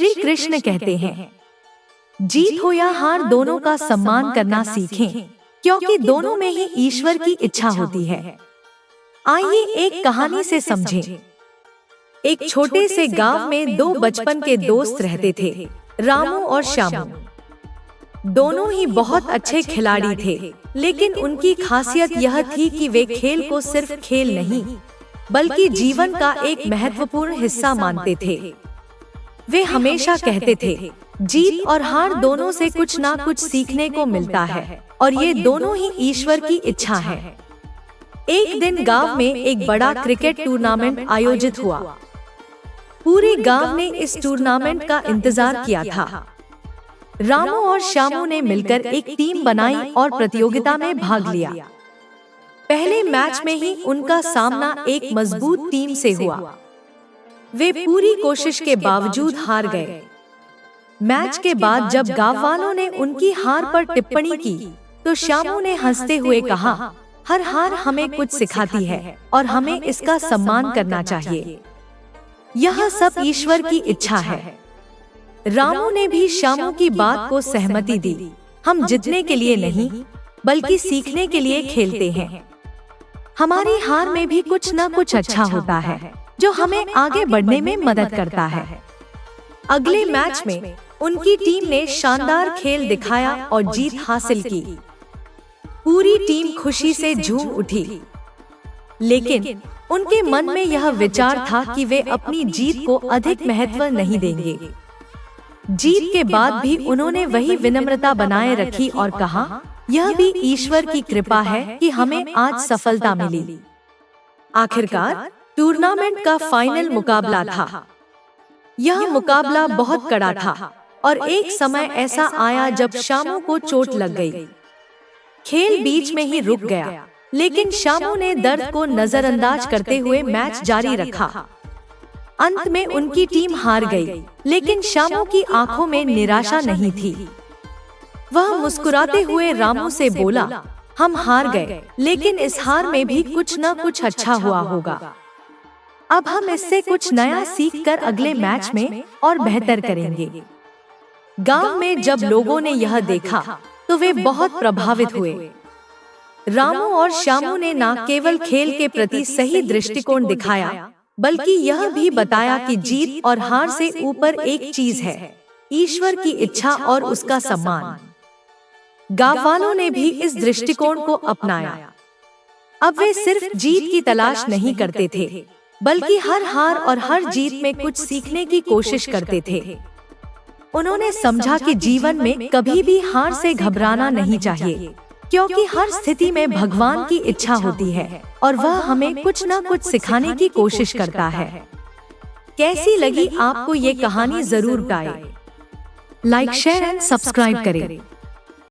श्री कृष्ण कहते हैं, जीत हो या हार दोनों का सम्मान करना सीखें, क्योंकि दोनों में ही ईश्वर की इच्छा होती है। आइए एक कहानी से समझें। एक छोटे से गांव में दो बचपन के दोस्त रहते थे, रामू और श्यामू। दोनों ही बहुत अच्छे खिलाड़ी थे, लेकिन उनकी खासियत यह थी कि वे खेल को सिर्फ खेल नहीं, बल्कि जीवन का एक महत्वपूर्ण हिस्सा मानते थे। वे हमेशा कहते थे, जीत और हार दोनों से कुछ ना कुछ सीखने को मिलता है, और ये दोनों ही ईश्वर की इच्छा है। एक दिन गांव में एक बड़ा क्रिकेट टूर्नामेंट आयोजित हुआ। पूरे गांव ने इस टूर्नामेंट का इंतजार किया था। रामू और श्यामू ने मिलकर एक टीम बनाई और प्रतियोगिता में भाग लिया। पहले मैच में ही उनका सामना एक मजबूत टीम से हुआ। वे पूरी कोशिश के बावजूद हार गए। मैच के बाद जब गांव वालों ने उनकी हार पर टिप्पणी की, तो श्यामू ने हंसते हुए कहा, हर हार हमें कुछ सिखाती है और हमें इसका सम्मान करना चाहिए। यह सब ईश्वर की इच्छा है। रामू ने भी श्यामू की बात को सहमति दी। हम जीतने के लिए नहीं, बल्कि सीखने के लिए खेलते हैं। हमारी हार में भी कुछ न कुछ अच्छा होता है, जो हमें आगे बढ़ने में मदद करता है। अगले मैच में उनकी टीम ने शानदार खेल दिखाया और जीत हासिल की। पूरी टीम खुशी से झूम उठी, लेकिन उनके मन में यह विचार था कि वे अपनी जीत को अधिक महत्व नहीं देंगे। जीत के बाद भी उन्होंने वही विनम्रता बनाए रखी और कहा, यह भी ईश्वर की कृपा है कि हमें आज सफलता मिली। आखिरकार टूर्नामेंट का फाइनल मुकाबला था। यह मुकाबला बहुत कड़ा था और एक समय ऐसा आया जब श्यामू को चोट लग गई। खेल बीच में ही रुक गया, लेकिन श्यामू ने दर्द को नजरअंदाज करते हुए मैच जारी रखा। अंत में उनकी टीम हार गई, लेकिन श्यामू की आंखों में निराशा नहीं थी। वह मुस्कुराते हुए रामू से बोला, हम हार गए, लेकिन इस हार में भी कुछ न कुछ अच्छा हुआ होगा। अब हम इससे कुछ नया सीखकर अगले मैच में और बेहतर करेंगे। गांव में जब लोगों ने यह देखा, तो वे बहुत प्रभावित हुए। रामू और श्यामू ने न केवल खेल के प्रति सही दृष्टिकोण दिखाया, बल्कि यह भी बताया कि जीत और हार से ऊपर एक चीज है, ईश्वर की इच्छा और उसका सम्मान। गांव वालों ने भी इस दृष्टिकोण को अपनाया। अब वे सिर्फ जीत की तलाश नहीं करते थे, बल्कि हर हार और हर जीत में कुछ सीखने की कोशिश करते थे। उन्होंने समझा कि जीवन में कभी भी हार से घबराना नहीं चाहिए, क्योंकि हर स्थिति में भगवान की इच्छा होती है और वह हमें कुछ न कुछ सिखाने की कोशिश करता है। कैसी लगी आपको ये कहानी? जरूर बताएं। लाइक, शेयर एंड सब्सक्राइब करें।